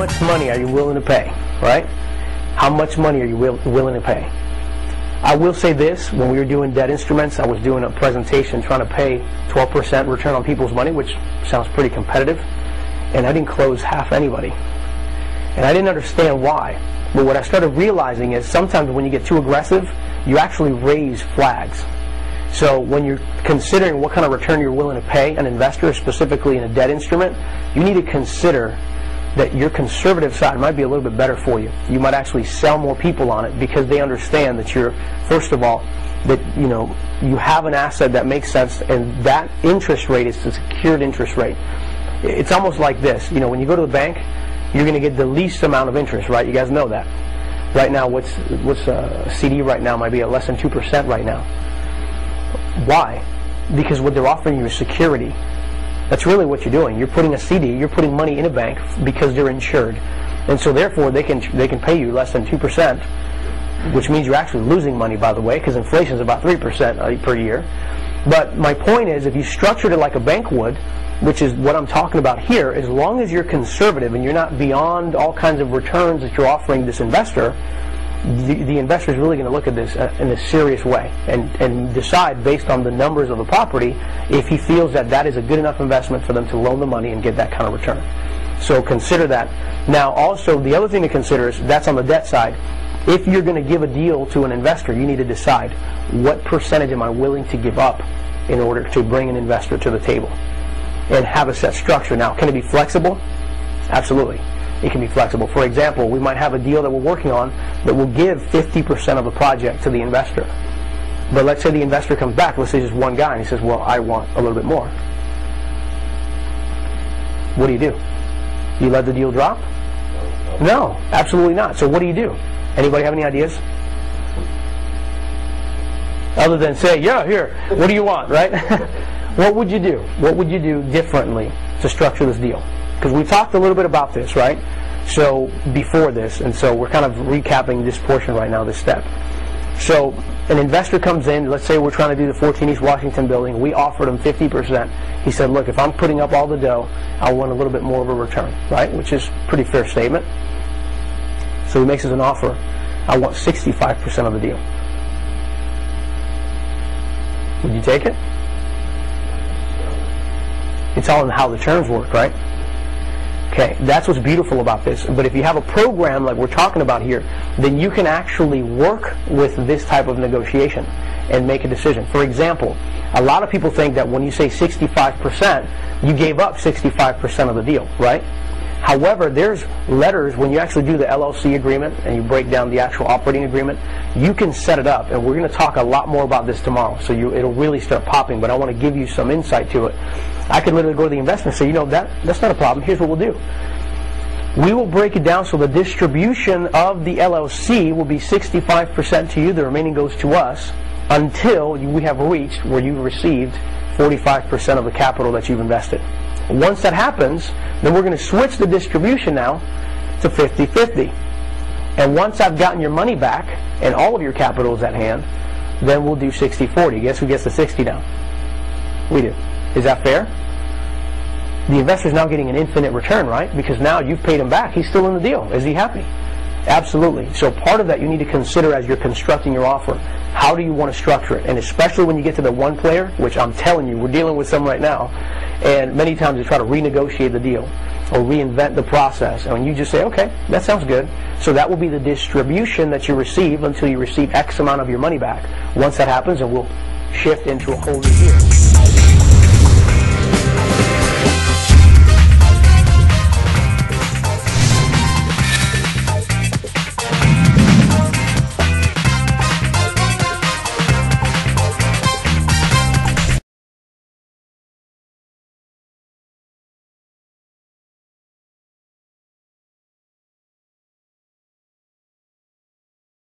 much money are you willing to pay, right? How much money are you willing to pay? I will say this, when we were doing debt instruments, I was doing a presentation trying to pay 12% return on people's money, which sounds pretty competitive, and I didn't close half anybody. And I didn't understand why. But what I started realizing is sometimes when you get too aggressive, you actually raise flags. So when you're considering what kind of return you're willing to pay an investor, specifically in a debt instrument, you need to consider that your conservative side might be a little bit better for you. You might actually sell more people on it because they understand that you're, first of all, that you have an asset that makes sense, and that interest rate is a secured interest rate. It's almost like this. When you go to the bank, you're going to get the least amount of interest, right? You guys know that. Right now, what's a CD right now might be at less than 2% right now. Why? Because what they're offering you is security. That's really what you're doing. You're putting a CD, you're putting money in a bank because they're insured. And so therefore they can pay you less than 2%, which means you're actually losing money, by the way, because inflation is about 3% per year. But my point is, if you structured it like a bank would, which is what I'm talking about here, as long as you're conservative and you're not beyond all kinds of returns that you're offering this investor, the investor is really going to look at this in a serious way and decide based on the numbers of the property if he feels that that is a good enough investment for them to loan the money and get that kind of return. So consider that. Now also the other thing to consider is that's on the debt side. If you're going to give a deal to an investor, you need to decide what percentage am I willing to give up in order to bring an investor to the table and have a set structure. Now, can it be flexible? Absolutely. It can be flexible. For example, we might have a deal that we're working on that will give 50% of the project to the investor. But let's say the investor comes back, let's say just one guy, and he says, well, I want a little bit more. What do? You let the deal drop? No, absolutely not. So what do? Anybody have any ideas? Other than say, yeah, here, what do you want, right? What would you do? What would you do differently to structure this deal? Because we talked a little bit about this, right? So before this, and so we're kind of recapping this portion right now, this step. So an investor comes in, let's say we're trying to do the 14 East Washington building, we offered him 50%. He said, look, if I'm putting up all the dough, I want a little bit more of a return, right? Which is a pretty fair statement. So he makes us an offer, I want 65% of the deal. Would you take it? It's all in how the terms work, right? Okay, that's what's beautiful about this. But if you have a program like we're talking about here, then you can actually work with this type of negotiation and make a decision. For example, a lot of people think that when you say 65%, you gave up 65% of the deal, right? However, there's letters, when you actually do the LLC agreement and you break down the actual operating agreement, you can set it up. And we're going to talk a lot more about this tomorrow, so it'll really start popping. But I want to give you some insight to it. I could literally go to the investor and say, that's not a problem. Here's what we'll do. We will break it down so the distribution of the LLC will be 65% to you. The remaining goes to us until we have reached where you've received 45% of the capital that you've invested. Once that happens, then we're going to switch the distribution now to 50-50. And once I've gotten your money back and all of your capital is at hand, then we'll do 60-40. Guess who gets the 60 now? We do. Is that fair? The investor's now getting an infinite return, right? Because now you've paid him back. He's still in the deal. Is he happy? Absolutely. So part of that you need to consider as you're constructing your offer. How do you want to structure it? And especially when you get to the one player, which I'm telling you, we're dealing with some right now, and many times you try to renegotiate the deal or reinvent the process. And when you just say, okay, that sounds good. So that will be the distribution that you receive until you receive X amount of your money back. Once that happens, and we'll shift into a whole new year.